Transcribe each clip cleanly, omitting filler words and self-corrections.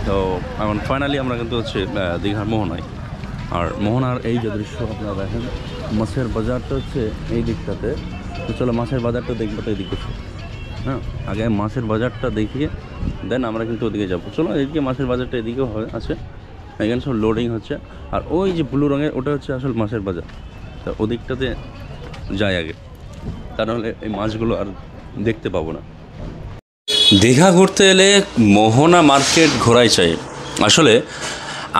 তো এখন ফাইনালি আমরা কিন্তু হচ্ছে দীঘার মোহনায়। আর মোহনার এই যে দৃশ্য আপনারা দেখেন, মাছের বাজারটা হচ্ছে এই দিকটাতে। তো চলো মাছের বাজারটা দেখবো তো এদিকে। হ্যাঁ, আগে মাছের বাজারটা দেখিয়ে দেন আমরা কিন্তু ওদিকে যাবো। চলো এদিকে মাছের বাজারটা এদিকেও আছে, এখানে সব লোডিং হচ্ছে। আর ওই যে ব্লু রঙের ওটা হচ্ছে আসল মাছের বাজার। তা ওদিকটাতে যাই আগে, তা নাহলে এই মাছগুলো আর দেখতে পাবো না। দীঘা ঘুরতে এলে মোহনা মার্কেট ঘোরাই চাই। আসলে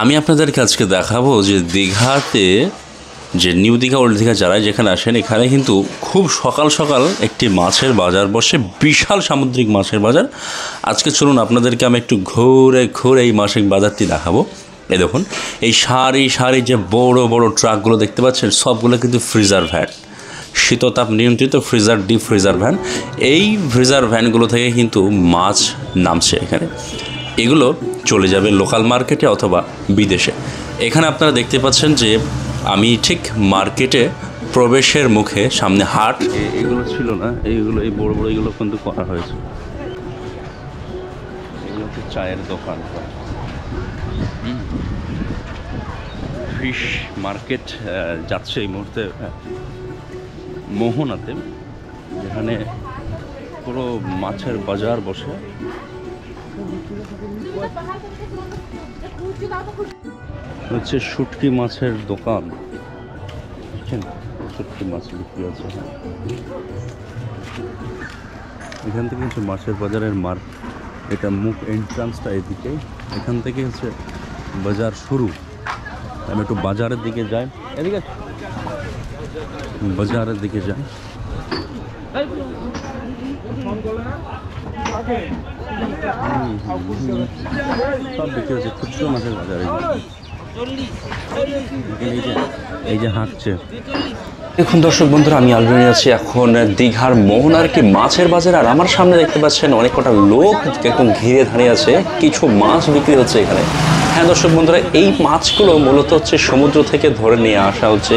আমি আপনাদেরকে আজকে দেখাবো যে দীঘাতে যে নিউ দীঘা ওল্ড দীঘা যারা যেখানে আসেন, এখানে কিন্তু খুব সকাল সকাল একটি মাছের বাজার বসে, বিশাল সামুদ্রিক মাছের বাজার। আজকে চলুন আপনাদেরকে আমি একটু ঘুরে ঘুরে এই মাছের বাজারটি দেখাবো। এই দেখুন, এই সারি সারি যে বড় বড় ট্রাকগুলো দেখতে পাচ্ছেন, সবগুলো কিন্তু ফ্রিজার ভ্যান, শীততাপ নিয়ন্ত্রিত ফ্রিজার, ডিপ ফ্রিজার ভ্যান। এই ফ্রিজার ভ্যানগুলো থেকে কিন্তু মাছ নামছে এখানে। এগুলো চলে যাবে লোকাল মার্কেটে অথবা বিদেশে। এখানে আপনারা দেখতে পাচ্ছেন যে আমি ঠিক মার্কেটে প্রবেশের মুখে, সামনে হাট, এগুলো ছিল না, এইগুলো এই বড় বড় এগুলো কিন্তু করা হয়েছে। এগুলো হচ্ছে চায়ের দোকান। ফিশ মার্কেট যাচ্ছে এই মুহূর্তে মোহনাতে, যেখানে পুরো মাছের বাজার বসে। হচ্ছে শুটকি মাছের দোকান, শুটকি মাছ বিক্রি আছে। এখান থেকে হচ্ছে মাছের বাজারের এটা মুখ এন্ট্রান্সটা এদিকে, এখান থেকে হচ্ছে বাজার শুরু। আমি একটু বাজারের দিকে যাই, এদিকে বাজারের দিকে যাই। সব বিক্রি হচ্ছে খুচরো মাছের বাজারে। এই যে হাঁটছে। দেখুন দর্শক বন্ধুরা, আমি অলরেডি আছি এখন দীঘার মোহনার কি মাছের বাজার। আর আমার সামনে দেখতে পাচ্ছেন অনেক কটা লোক একদম ঘিরে দাঁড়িয়ে আছে, কিছু মাছ বিক্রি হচ্ছে এখানে। হ্যাঁ দর্শক বন্ধুরা, এই মাছগুলো মূলত হচ্ছে সমুদ্র থেকে ধরে নিয়ে আসা হচ্ছে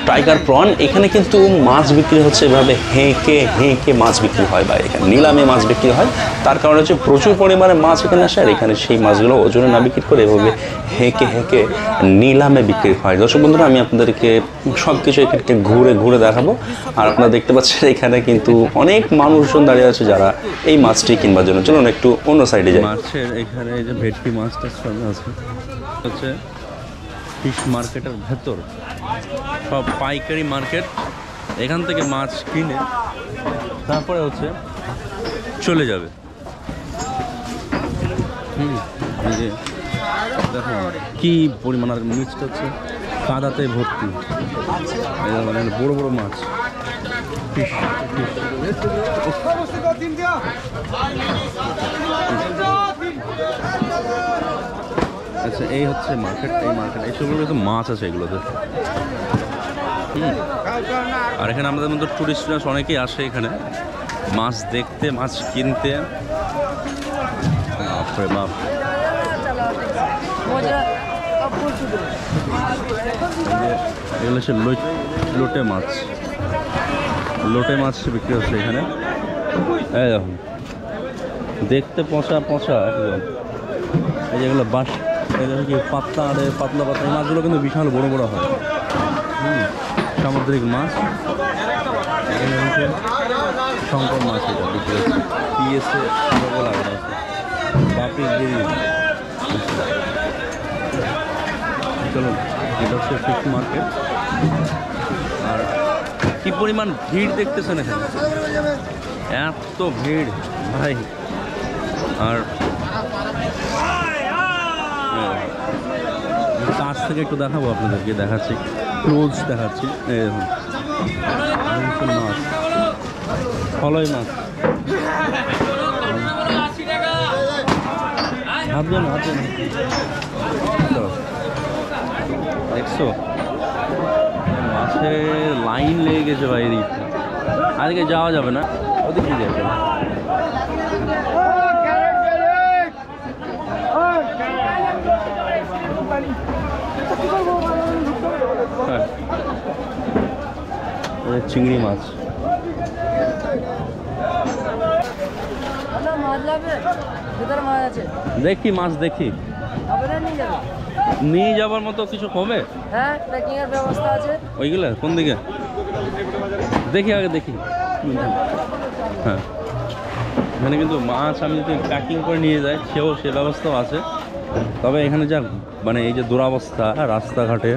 টাইগার প্রন। এখানে কিন্তু মাছ বিক্রি হচ্ছে এভাবে হেঁকে হেঁকে মাছ বিক্রি হয়, বা এখানে নিলামে মাছ বিক্রি হয়। তার কারণ হচ্ছে প্রচুর পরিমাণে মাছ এখানে আসে, আর এখানে সেই মাছগুলো ওজনে না বিক্রি করে এভাবে হেঁকে হেঁকে নিলামে বিক্রি হয়। দর্শক বন্ধুরা, আমি আপনাদেরকে সব কিছু এখানে ঘুরে ঘুরে দেখাবো। আর আপনারা দেখতে পাচ্ছেন এখানে কিন্তু অনেক মানুষজন দাঁড়িয়ে আছে যারা এই মাছটি কিনবার জন্য। চলুন একটু অন্য সাইডে যাই। মাছের এখানে এই যে ভেটকি মাছটা আছে, হচ্ছে ফিশ মার্কেটের ভেতর সব পাইকারি মার্কেট। এখান থেকে মাছ কিনে তারপরে হচ্ছে চলে যাবে। এই যে দেখো কি পরিমাণ, আর মিক্সটা হচ্ছে কাদাতে ভর্তি, বড় বড় মাছ। ফিশ আচ্ছা, এই হচ্ছে মার্কেট। এই মার্কেট এইসবগুলো কিন্তু মাছ আছে এগুলোতে। আর এখানে আমাদের মধ্যে টুরিস্টরা অনেকেই আসে এখানে মাছ দেখতে, মাছ কিনতে। বাপ এগুলো হচ্ছে লোটে মাছ, লোটে মাছ বিক্রি হচ্ছে এখানে। এই দেখুন, দেখতে পচা পচা একদম। এই যেগুলো বাঁশ, এগুলো কি পাতলা, আর পাতলা পাতলা এই মাছগুলো কিন্তু বিশাল বড় বড় হয়। সামুদ্রিক মাছ। এখানে হচ্ছে শঙ্কর মাছ, এটা বিক্রি হচ্ছে পিএসএ লাগা আছে। বাপি গিরি। চলুন, এটা হচ্ছে ফিশ মার্কেট। আর কি পরিমাণ ভিড় দেখতেছেন এখানে, এত ভিড় ভাই। আর কাছ থেকে একটু দেখাবো আপনাদেরকে, দেখাচ্ছি ক্লোজ দেখাচ্ছি। মাছ, ফলই মাছ, ভাবছেন দেখছো মাছের লাইন লেগে গেছে ভাই। এদিকটা আজকে যাওয়া যাবে না, ওদিকে যাবে। চিংড়ি মাছ, দেখি মাছ দেখি, নিয়ে যাবার মতো কিছু কমে? হ্যাঁ, প্যাকিং এর ব্যবস্থা আছে। ওইগুলো কোন দিকে দেখি, আগে দেখি। হ্যাঁ, এখানে কিন্তু মাছ আমি যদি প্যাকিং করে নিয়ে যাই সে ব্যবস্থাও আছে। তবে এখানে যা মানে এই যে দুরবস্থা রাস্তাঘাটে,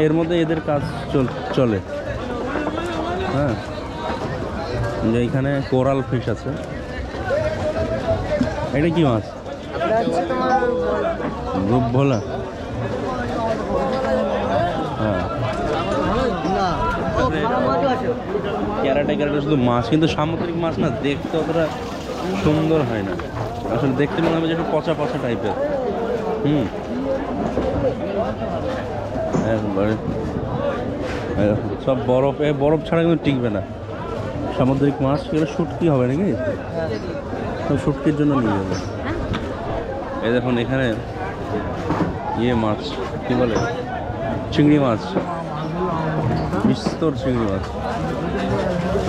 এর মধ্যে এদের কাজ চলে। হ্যাঁ, যে এখানে কোরাল ফিশ আছে। এটা কি মাছ? রূপ ভোলা। হ্যাঁ, ক্যারাটে শুধু মাছ, কিন্তু সামুদ্রিক মাছ না দেখতে অতটা সুন্দর হয় না আসলে, দেখতে মনে হবে যে একটু পচা পচা টাইপের। একবারে সব বরফ ছাড়া কিন্তু টিকবে না সামুদ্রিক মাছ। এগুলো শুটকি হবে নাকি? সব শুটকির জন্য নিয়ে যাবে। এই দেখুন এখানে মাছ কি বলে, চিংড়ি মাছ, বিস্তর চিংড়ি মাছ।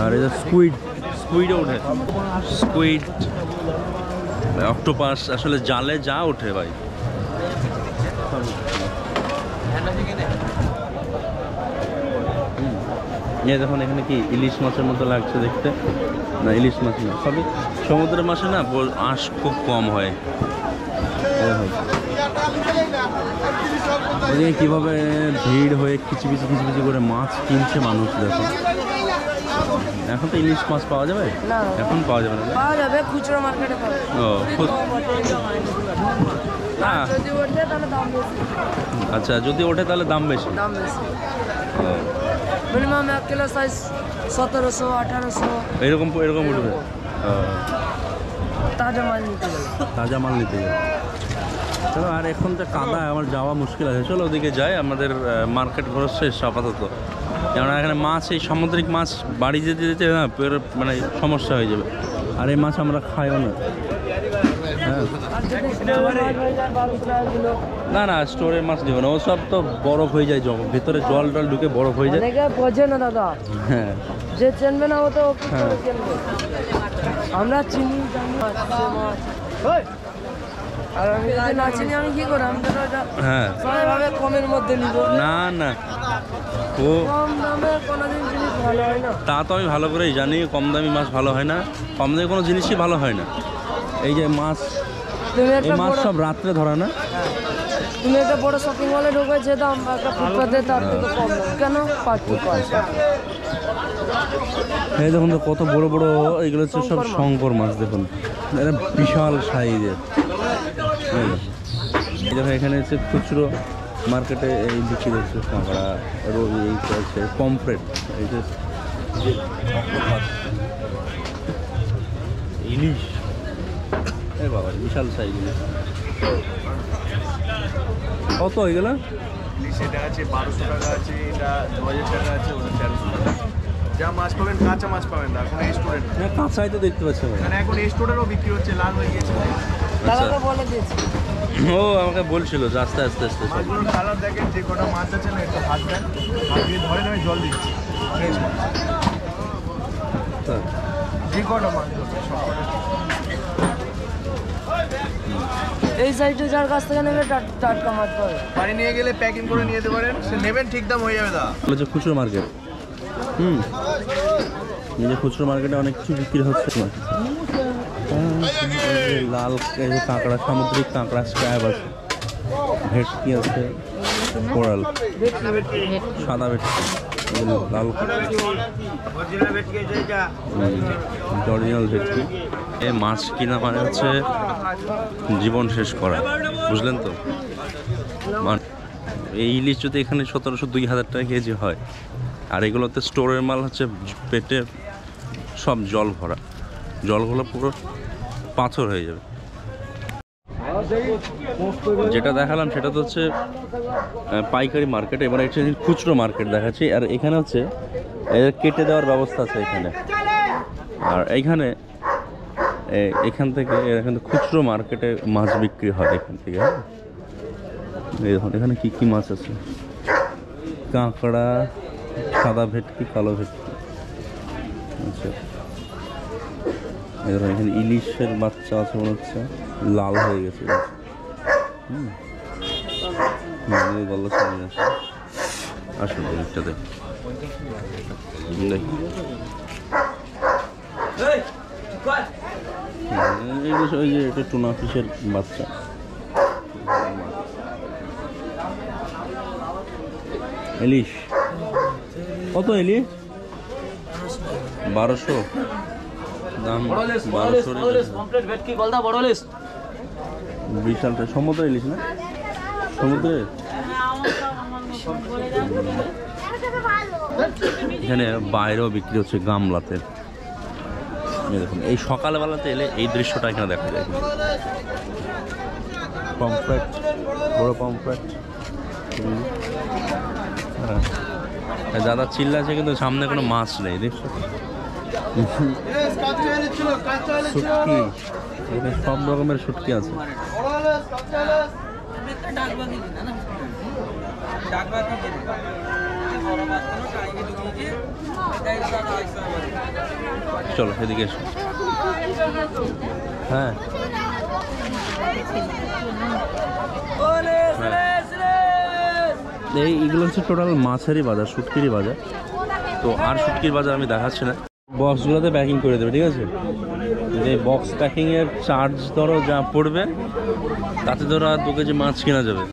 আর এই যে স্কুইডও ওঠে, স্কুইড, অক্টোপাস, আসলে জালে যা ওঠে ভাই। দেখুন এখানে কি ইলিশ মাছের মতো লাগছে দেখতে, না ইলিশ মাছ না, সবই সমুদ্রের মাছে না আঁশ খুব কম হয়। কিভাবে ভিড় হয়ে খিচিবিচি করে মাছ কিনছে মানুষ। দেখো এখন তো ইলিশ মাছ পাওয়া যাবে? এখন পাওয়া যাবে না, পাওয়া যাবে খুচরো মার্কেটে পাবে। আচ্ছা, যদি ওঠে তাহলে দাম বেশি। মিনিমাম 1 কিলো সাইজ 1700 1800 এরকম উঠবে। তাজা মাল নিতে গেলে। চলো, আর এখন তো কাদা, আমার যাওয়া মুশকিল আছে। চলো ওদিকে যাই, আমাদের মার্কেট ঘোরা শেষ আপাতত। কেননা এখানে মাছ, এই সামুদ্রিক মাছ বাড়ি যেতে যেতে না মানে সমস্যা হয়ে যাবে। আর এই মাছ আমরা খাইও না। হ্যাঁ, না স্টোরের মাছ দিব না, ওসব তো বরফ হয়ে যায়, ভেতরে জল ঢুকে বরফ হয়ে যায়। বোঝে না দাদা। হ্যাঁ, যে চেনবে না ও তো আমরা চিনি আর আমি যদি না চিনি আমি কি করি? আমি তো হ্যাঁ সবাইভাবে কমের মধ্যে নিব। না ও কম দামে কোনোদিন জিনিস ভালো হয় না। তা তো আমি ভালো করেই জানি, কম দামি মাছ ভালো হয় না, কম দামি কোনো জিনিসই ভালো হয় না। এই যে মাছ, এই মাছ সব রাত্রে ধরা না? তুমি একটা বড় শপিং মলে ঢুকেছে, দাম একটা ফুটপাতে তার থেকে কম দাম কেন? পার্থক্য আছে। এই দেখুন তো কত বড় বড়, এগুলো হচ্ছে সব শঙ্কর মাছ। দেখুন এটা বিশাল সাইজের। দেখুন এখানে হচ্ছে খুচরো মার্কেটে এই বিক্রি হচ্ছে কাঁকড়া, রবি, এই আছে পমফ্রেট, এই যে ইলিশ, এ বাবা বিশাল সাইজ ইলিশ। কত এগুলো? সেটা আছে 1200 টাকা আছে, এটা 2000 টাকা আছে, ওটা 1300 টাকা। যা মাছ পাবেন কাঁচা মাছ পাবেন না, এখন স্টোরেন্ট না কাঁচাই তো দেখতে পাচ্ছি আমি। মানে এখন স্টোরেরও বিক্রি হচ্ছে, লাল হয়ে গেছে। দাদাকে বলে দিয়েছি, ও আমাকে বলছিল যে আস্তে আস্তে মাছগুলোর কালার দেখেন, যে কটা মাছ আছে না একটু হাত দেন, হাত দিয়ে ধরে নেবে, জল দিচ্ছি ফ্রেশ মাছ। যে কটা মাছ আছে সব কটা এই সাইডে যার কাছ থেকে নেবে টাটকা মাছ পাবে। বাড়ি নিয়ে গেলে প্যাকিং করে নিয়ে যেতে পারেন, সে নেবেন ঠিক দাম হয়ে যাবে। দাদা বলে যে খুচরো মার্কেট, নিজে খুচরো মার্কেটে অনেক কিছু বিক্রি হচ্ছে। লাল কাঁকড়া, সামুদ্রিক কাঁকড়া, স্ক্র্যাব আছে, ভেটকি আছে, কোরাল, সাদা ভেটকি, লাল অরিজিনাল ভেটকি। এই মাছ কিনা মানে হচ্ছে জীবন শেষ করা, বুঝলেন তো? এই ইলিশ যদি এখানে 1700-2000 টাকা কেজি হয়, আর এগুলোতে স্টোরের মাল হচ্ছে পেটে সব জল ভরা, জলগুলো পুরো পাথর হয়ে যাবে। যেটা দেখালাম সেটা তো হচ্ছে পাইকারি মার্কেট, এবার একটা খুচরো মার্কেট দেখাচ্ছি। আর এখানে হচ্ছে কেটে দেওয়ার ব্যবস্থা আছে এখানে, আর এইখানে এখান থেকে এখানে খুচরো মার্কেটে মাছ বিক্রি হয় এখান থেকে। এই দেখুন এখানে কি কি মাছ আছে, কাঁকড়া, সাদা ভেটকি, কালো ভেটকি। আচ্ছা এখানে ইলিশের বাচ্চা আছে মনে হচ্ছে, লাল হয়ে গেছে। গল্লা সামনে আছে, আসুন দিকটা দেখ ওই যে এটা টুনা ফিশের বাচ্চা। ইলিশ কত? ইলিশ 1200 দাম, 1200 বিশালটা সমুদ্র ইলিশ না? সমুদ্রে এখানে বাইরেও বিক্রি হচ্ছে গামলাতে। দেখুন এই সকালবেলাতে এলে এই দৃশ্যটা এখানে দেখা যায়। পমফ্রেট, বড় পমফ্রেট। হ্যাঁ, দাদা চিল্লাছে কিন্তু সামনে কোনো মাছ নেই, দেখছো? শুটকি, এখানে সব রকমের শুটকি আছে। চলো এদিকে এসো। হ্যাঁ এইগুলো হচ্ছে টোটাল মাছেরই বাজার, শুটকিরই বাজার। তো আর শুটকির বাজার আমি দেখাচ্ছি না। বক্সগুলোতে প্যাকিং করে দেবে, ঠিক আছে? এই বক্স প্যাকিংয়ের চার্জ ধরো যা পড়বে, তাতে ধরো আর 2 কেজি মাছ কেনা যাবে।